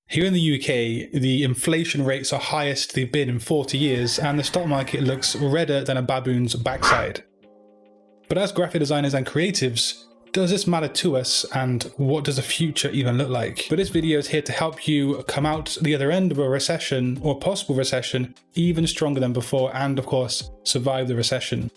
Here in the UK, the inflation rates are highest they've been in 40 years, and the stock market looks redder than a baboon's backside. But as graphic designers and creatives, does this matter to us, and what does the future even look like? But this video is here to help you come out the other end of a recession or possible recession even stronger than before, and of course, survive the recession.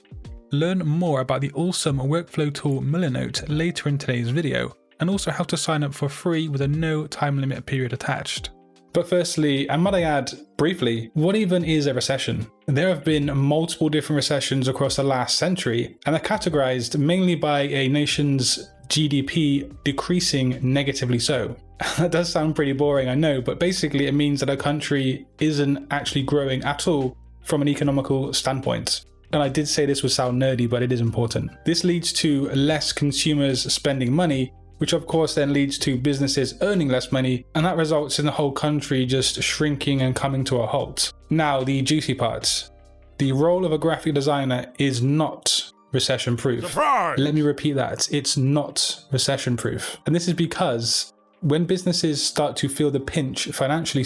Learn more about the awesome workflow tool Milanote later in today's video, and also how to sign up for free with a no time limit period attached. But firstly, and might I add briefly, what even is a recession? There have been multiple different recessions across the last century, and they're categorized mainly by a nation's GDP decreasing negatively so. That does sound pretty boring, I know, but basically it means that a country isn't actually growing at all from an economical standpoint. And I did say this would sound nerdy, but it is important. This leads to less consumers spending money, which of course then leads to businesses earning less money, and that results in the whole country just shrinking and coming to a halt. Now, the juicy parts. The role of a graphic designer is not recession proof. Surprise! Let me repeat that. It's not recession proof. And this is because when businesses start to feel the pinch financially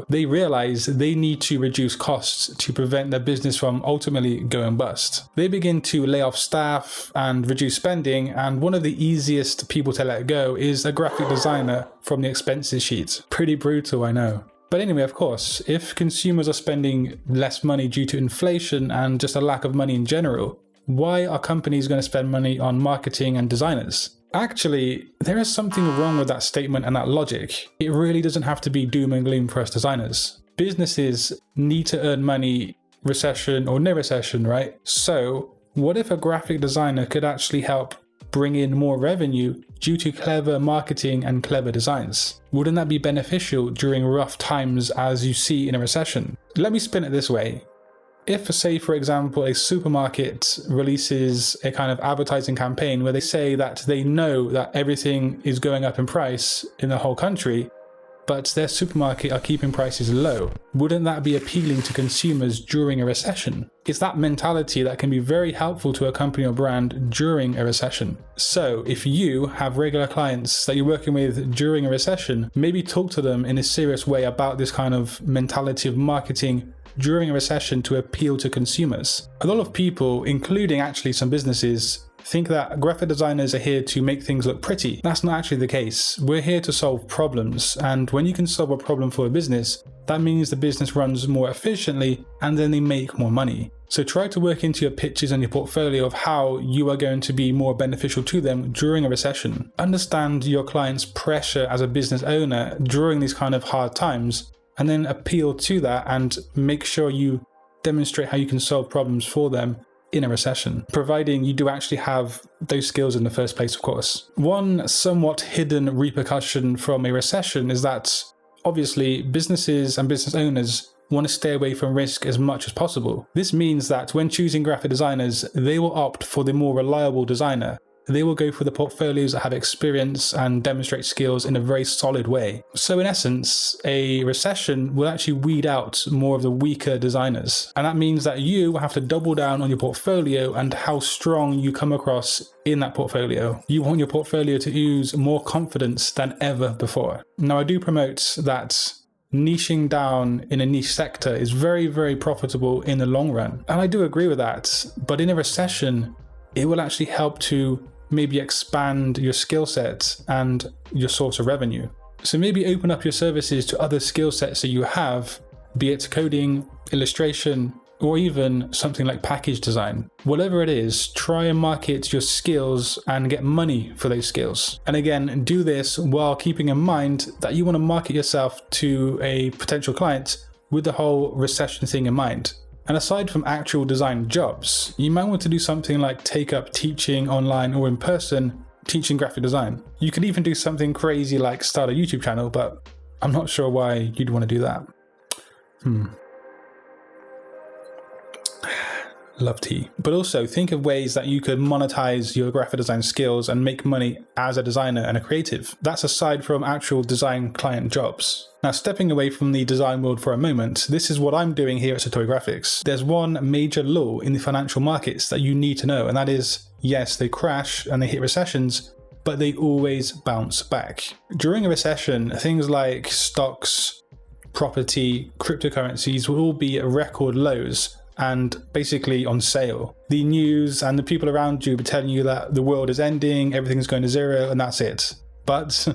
they realize they need to reduce costs to prevent their business from ultimately going bust. They begin to lay off staff and reduce spending, and one of the easiest people to let go is a graphic designer from the expenses sheet. Pretty brutal, I know. But anyway, of course, if consumers are spending less money due to inflation and just a lack of money in general, why are companies going to spend money on marketing and designers? Actually, there is something wrong with that statement and that logic. It really doesn't have to be doom and gloom for us designers. Businesses need to earn money, recession or no recession, right? So what if a graphic designer could actually help bring in more revenue due to clever marketing and clever designs? Wouldn't that be beneficial during rough times as you see in a recession? Let me spin it this way. If, say, for example, a supermarket releases a kind of advertising campaign where they say that they know that everything is going up in price in the whole country, but their supermarket are keeping prices low, wouldn't that be appealing to consumers during a recession? It's that mentality that can be very helpful to a company or brand during a recession. So if you have regular clients that you're working with during a recession, maybe talk to them in a serious way about this kind of mentality of marketing during a recession to appeal to consumers. A lot of people, including actually some businesses, think that graphic designers are here to make things look pretty. That's not actually the case. We're here to solve problems, and when you can solve a problem for a business, that means the business runs more efficiently and then they make more money. So try to work into your pitches and your portfolio of how you are going to be more beneficial to them during a recession. Understand your client's pressure as a business owner during these kind of hard times, and then appeal to that and make sure you demonstrate how you can solve problems for them in a recession, providing you do actually have those skills in the first place, of course. One somewhat hidden repercussion from a recession is that obviously businesses and business owners want to stay away from risk as much as possible. This means that when choosing graphic designers, they will opt for the more reliable designer. They will go for the portfolios that have experience and demonstrate skills in a very solid way. So in essence, a recession will actually weed out more of the weaker designers. And that means that you have to double down on your portfolio and how strong you come across in that portfolio. You want your portfolio to ooze more confidence than ever before. Now, I do promote that niching down in a niche sector is very, very profitable in the long run. And I do agree with that. But in a recession, it will actually help to maybe expand your skill sets and your source of revenue. So maybe open up your services to other skill sets that you have, be it coding, illustration, or even something like package design. Whatever it is, try and market your skills and get money for those skills. And again, do this while keeping in mind that you want to market yourself to a potential client with the whole recession thing in mind. And aside from actual design jobs, you might want to do something like take up teaching online or in person, teaching graphic design. You could even do something crazy like start a YouTube channel, but I'm not sure why you'd want to do that. Love tea. But also think of ways that you could monetize your graphic design skills and make money as a designer and a creative. That's aside from actual design client jobs. Now, stepping away from the design world for a moment, this is what I'm doing here at Satori Graphics. There's one major law in the financial markets that you need to know, and that is, yes, they crash and they hit recessions, but they always bounce back. During a recession, things like stocks, property, cryptocurrencies will all be at record lows and basically on sale. The news and the people around you will be telling you that the world is ending, everything's going to zero, and that's it. But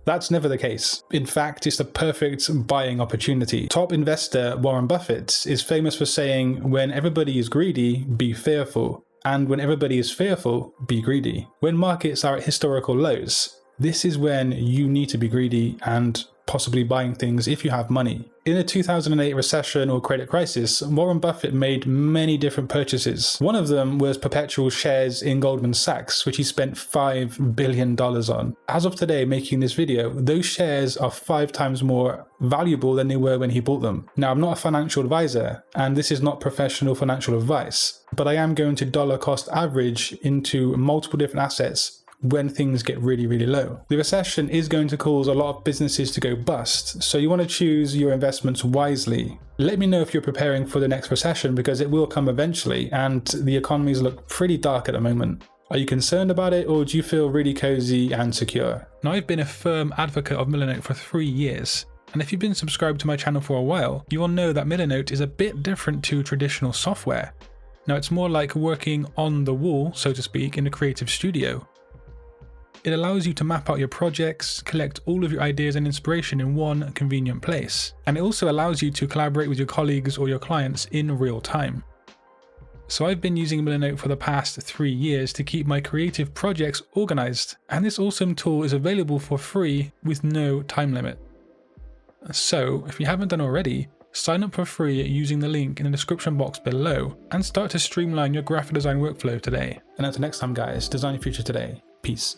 that's never the case. In fact, it's the perfect buying opportunity. Top investor Warren Buffett is famous for saying, when everybody is greedy, be fearful. And when everybody is fearful, be greedy. When markets are at historical lows, this is when you need to be greedy and possibly buying things if you have money. In the 2008 recession or credit crisis, Warren Buffett made many different purchases. One of them was perpetual shares in Goldman Sachs, which he spent $5 billion on. As of today, making this video, those shares are 5 times more valuable than they were when he bought them. Now, I'm not a financial advisor, and this is not professional financial advice, but I am going to dollar cost average into multiple different assets when things get really, really low. The recession is going to cause a lot of businesses to go bust, so you want to choose your investments wisely. Let me know if you're preparing for the next recession, because it will come eventually, and the economies look pretty dark at the moment. Are you concerned about it, or do you feel really cozy and secure? Now, I've been a firm advocate of Millernote for 3 years, and if you've been subscribed to my channel for a while, you will know that Millernote is a bit different to traditional software. Now, it's more like working on the wall, so to speak, in a creative studio. It allows you to map out your projects, collect all of your ideas and inspiration in one convenient place. And it also allows you to collaborate with your colleagues or your clients in real time. So I've been using Millernote for the past 3 years to keep my creative projects organized. And this awesome tool is available for free with no time limit. So if you haven't done already, sign up for free using the link in the description box below and start to streamline your graphic design workflow today. And until next time guys, design your future today. Peace.